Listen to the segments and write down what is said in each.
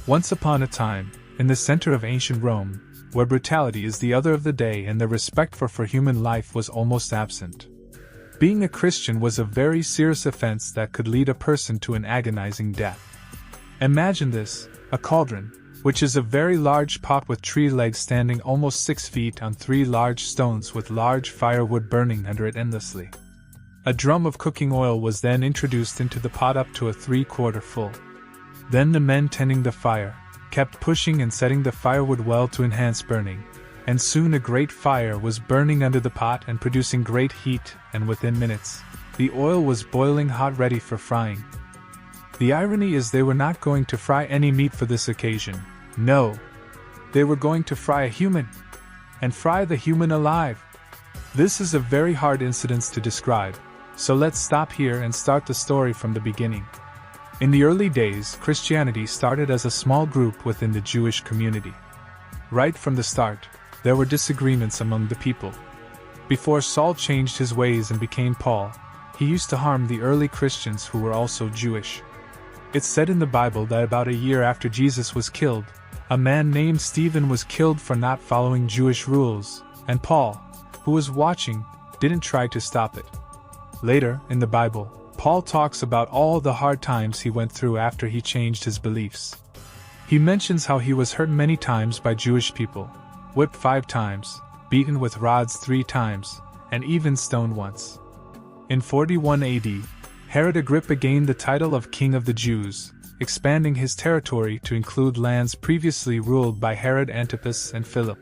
Once upon a time, in the center of ancient Rome, where brutality is the order of the day and the respect for human life was almost absent, being a Christian was a very serious offense that could lead a person to an agonizing death. Imagine this, a cauldron, which is a very large pot with tree legs standing almost 6 feet on 3 large stones with large firewood burning under it endlessly. A drum of cooking oil was then introduced into the pot up to a 3/4 full. Then the men tending the fire kept pushing and setting the firewood well to enhance burning, and soon a great fire was burning under the pot and producing great heat, and within minutes, the oil was boiling hot ready for frying. The irony is they were not going to fry any meat for this occasion. No. They were going to fry a human. And fry the human alive. This is a very hard incident to describe, so let's stop here and start the story from the beginning. In the early days, Christianity started as a small group within the Jewish community. Right from the start, there were disagreements among the people. Before Saul changed his ways and became Paul, he used to harm the early Christians who were also Jewish. It's said in the Bible that about a year after Jesus was killed, a man named Stephen was killed for not following Jewish rules, and Paul, who was watching, didn't try to stop it. Later, in the Bible, Paul talks about all the hard times he went through after he changed his beliefs. He mentions how he was hurt many times by Jewish people, whipped 5 times, beaten with rods 3 times, and even stoned once. In 41 AD, Herod Agrippa gained the title of King of the Jews, expanding his territory to include lands previously ruled by Herod Antipas and Philip.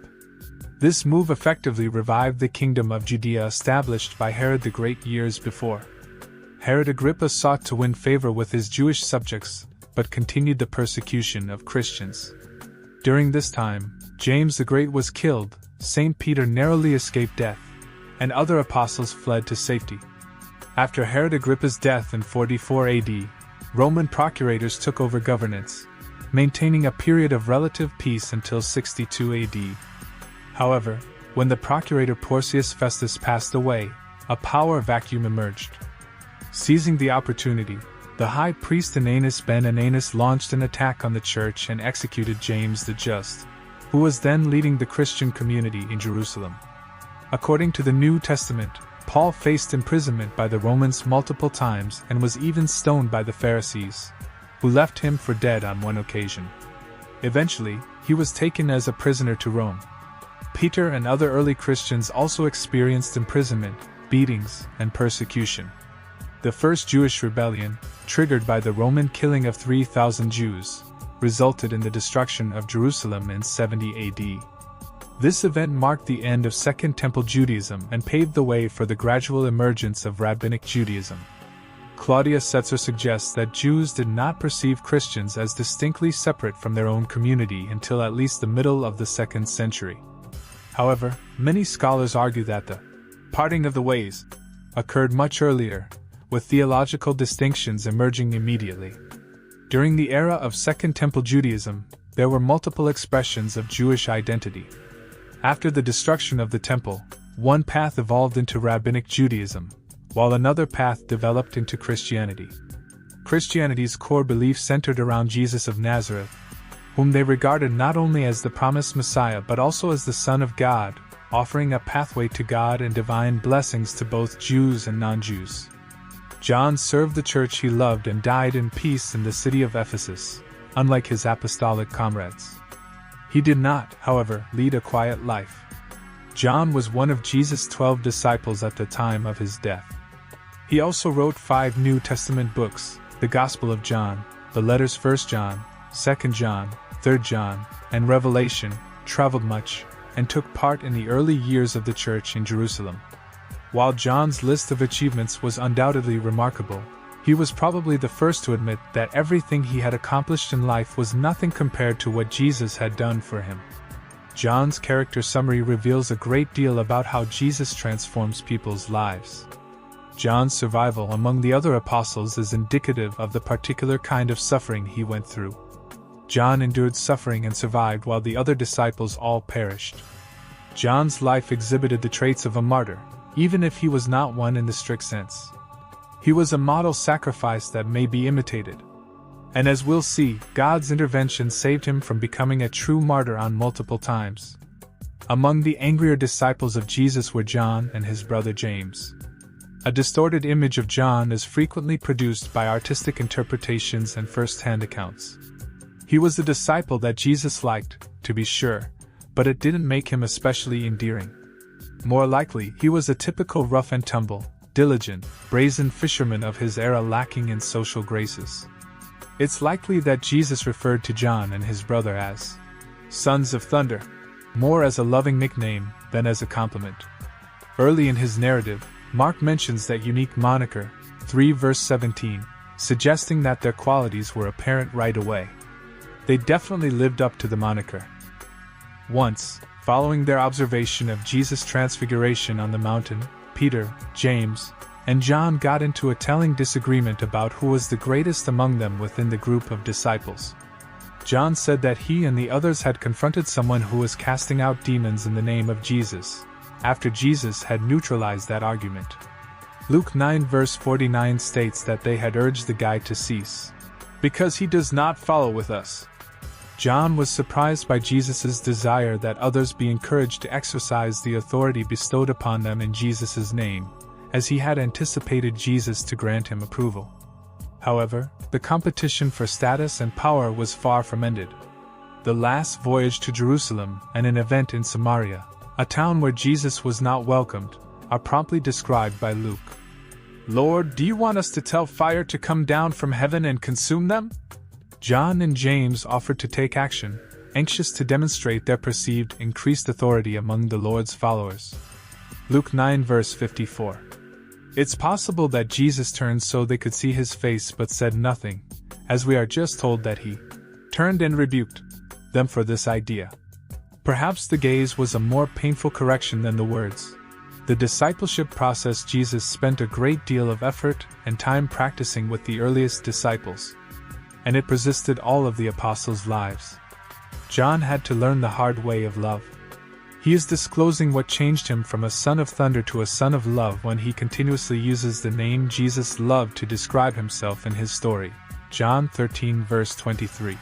This move effectively revived the kingdom of Judea established by Herod the Great years before. Herod Agrippa sought to win favor with his Jewish subjects, but continued the persecution of Christians. During this time, James the Great was killed, St. Peter narrowly escaped death, and other apostles fled to safety. After Herod Agrippa's death in 44 AD, Roman procurators took over governance, maintaining a period of relative peace until 62 AD. However, when the procurator Porcius Festus passed away, a power vacuum emerged. Seizing the opportunity, the high priest Ananus ben Ananus launched an attack on the church and executed James the Just, who was then leading the Christian community in Jerusalem. According to the New Testament, Paul faced imprisonment by the Romans multiple times and was even stoned by the Pharisees, who left him for dead on one occasion. Eventually, he was taken as a prisoner to Rome. Peter and other early Christians also experienced imprisonment, beatings, and persecution. The first Jewish rebellion, triggered by the Roman killing of 3,000 Jews, resulted in the destruction of Jerusalem in 70 AD. This event marked the end of Second Temple Judaism and paved the way for the gradual emergence of Rabbinic Judaism. Claudius Setzer suggests that Jews did not perceive Christians as distinctly separate from their own community until at least the middle of the 2nd century. However, many scholars argue that the parting of the ways occurred much earlier, with theological distinctions emerging immediately. During the era of Second Temple Judaism, there were multiple expressions of Jewish identity. After the destruction of the temple, one path evolved into Rabbinic Judaism, while another path developed into Christianity. Christianity's core belief centered around Jesus of Nazareth, whom they regarded not only as the promised Messiah but also as the Son of God, offering a pathway to God and divine blessings to both Jews and non-Jews. John served the church he loved and died in peace in the city of Ephesus, unlike his apostolic comrades. He did not, however, lead a quiet life. John was one of Jesus' 12 disciples at the time of his death. He also wrote 5 New Testament books, the Gospel of John, the letters 1 John, 2 John, 3 John, and Revelation, traveled much, and took part in the early years of the church in Jerusalem. While John's list of achievements was undoubtedly remarkable, he was probably the first to admit that everything he had accomplished in life was nothing compared to what Jesus had done for him. John's character summary reveals a great deal about how Jesus transforms people's lives. John's survival among the other apostles is indicative of the particular kind of suffering he went through. John endured suffering and survived while the other disciples all perished. John's life exhibited the traits of a martyr, even if he was not one in the strict sense. He was a model sacrifice that may be imitated. And as we'll see, God's intervention saved him from becoming a true martyr on multiple times. Among the angrier disciples of Jesus were John and his brother James. A distorted image of John is frequently produced by artistic interpretations and first-hand accounts. He was a disciple that Jesus liked, to be sure, but it didn't make him especially endearing. More likely, he was a typical rough-and-tumble, diligent, brazen fisherman of his era lacking in social graces. It's likely that Jesus referred to John and his brother as sons of thunder, more as a loving nickname than as a compliment. Early in his narrative, Mark mentions that unique moniker, 3 verse 17, suggesting that their qualities were apparent right away. They definitely lived up to the moniker. Once, following their observation of Jesus' transfiguration on the mountain, Peter, James, and John got into a telling disagreement about who was the greatest among them within the group of disciples. John said that he and the others had confronted someone who was casting out demons in the name of Jesus, after Jesus had neutralized that argument. Luke 9 verse 49 states that they had urged the guy to cease, because he does not follow with us. John was surprised by Jesus' desire that others be encouraged to exercise the authority bestowed upon them in Jesus' name, as he had anticipated Jesus to grant him approval. However, the competition for status and power was far from ended. The last voyage to Jerusalem and an event in Samaria, a town where Jesus was not welcomed, are promptly described by Luke. "Lord, do you want us to tell fire to come down from heaven and consume them?" John and James offered to take action, anxious to demonstrate their perceived increased authority among the Lord's followers. Luke 9 verse 54. It's possible that Jesus turned so they could see his face but said nothing, as we are just told that he turned and rebuked them for this idea. Perhaps the gaze was a more painful correction than the words. The discipleship process Jesus spent a great deal of effort and time practicing with the earliest disciples, and it persisted all of the apostles' lives. John had to learn the hard way of love. He is disclosing what changed him from a son of thunder to a son of love when he continuously uses the name Jesus loved to describe himself in his story. John 13 verse 23.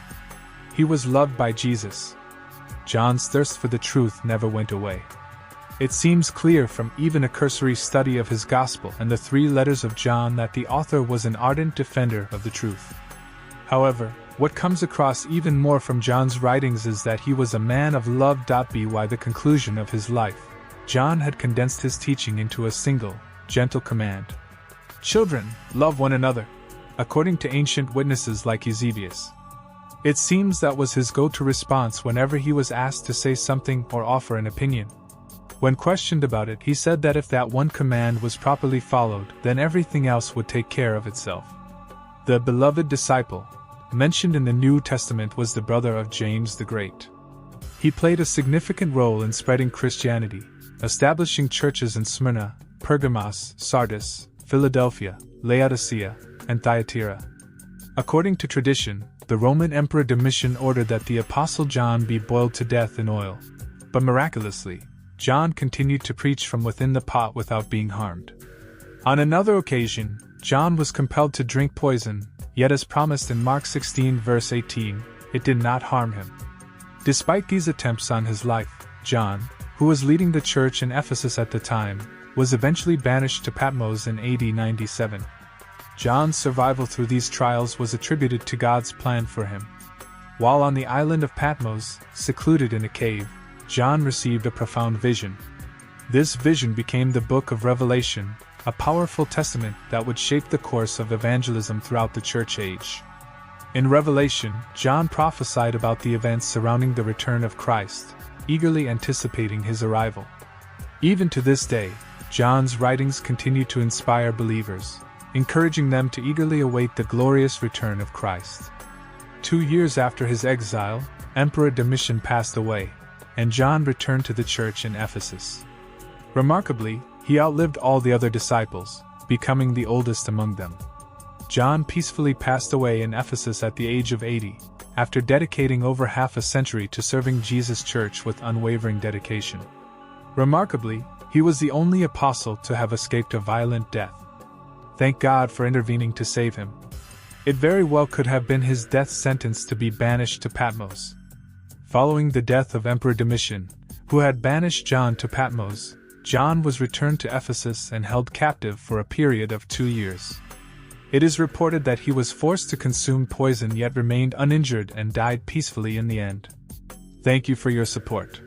He was loved by Jesus. John's thirst for the truth never went away. It seems clear from even a cursory study of his gospel and the 3 letters of John that the author was an ardent defender of the truth. However, what comes across even more from John's writings is that he was a man of love. By the conclusion of his life, John had condensed his teaching into a single, gentle command. "Children, love one another," according to ancient witnesses like Eusebius. It seems that was his go-to response whenever he was asked to say something or offer an opinion. When questioned about it, he said that if that one command was properly followed, then everything else would take care of itself. The beloved disciple, mentioned in the New Testament, was the brother of James the Great. He played a significant role in spreading Christianity, establishing churches in Smyrna, Pergamos, Sardis, Philadelphia, Laodicea, and Thyatira. According to tradition, the Roman Emperor Domitian ordered that the Apostle John be boiled to death in oil, but miraculously, John continued to preach from within the pot without being harmed. On another occasion, John was compelled to drink poison, yet as promised in Mark 16 verse 18, it did not harm him. Despite these attempts on his life, John, who was leading the church in Ephesus at the time, was eventually banished to Patmos in AD 97. John's survival through these trials was attributed to God's plan for him. While on the island of Patmos, secluded in a cave, John received a profound vision. This vision became the book of Revelation, a powerful testament that would shape the course of evangelism throughout the church age. In Revelation, John prophesied about the events surrounding the return of Christ, eagerly anticipating his arrival. Even to this day, John's writings continue to inspire believers, encouraging them to eagerly await the glorious return of Christ. 2 years after his exile, Emperor Domitian passed away, and John returned to the church in Ephesus. Remarkably, he outlived all the other disciples, becoming the oldest among them. John peacefully passed away in Ephesus at the age of 80, after dedicating over half a century to serving Jesus' church with unwavering dedication. Remarkably, he was the only apostle to have escaped a violent death. Thank God for intervening to save him. It very well could have been his death sentence to be banished to Patmos. Following the death of Emperor Domitian, who had banished John to Patmos, John was returned to Ephesus and held captive for a period of 2 years. It is reported that he was forced to consume poison yet remained uninjured and died peacefully in the end. Thank you for your support.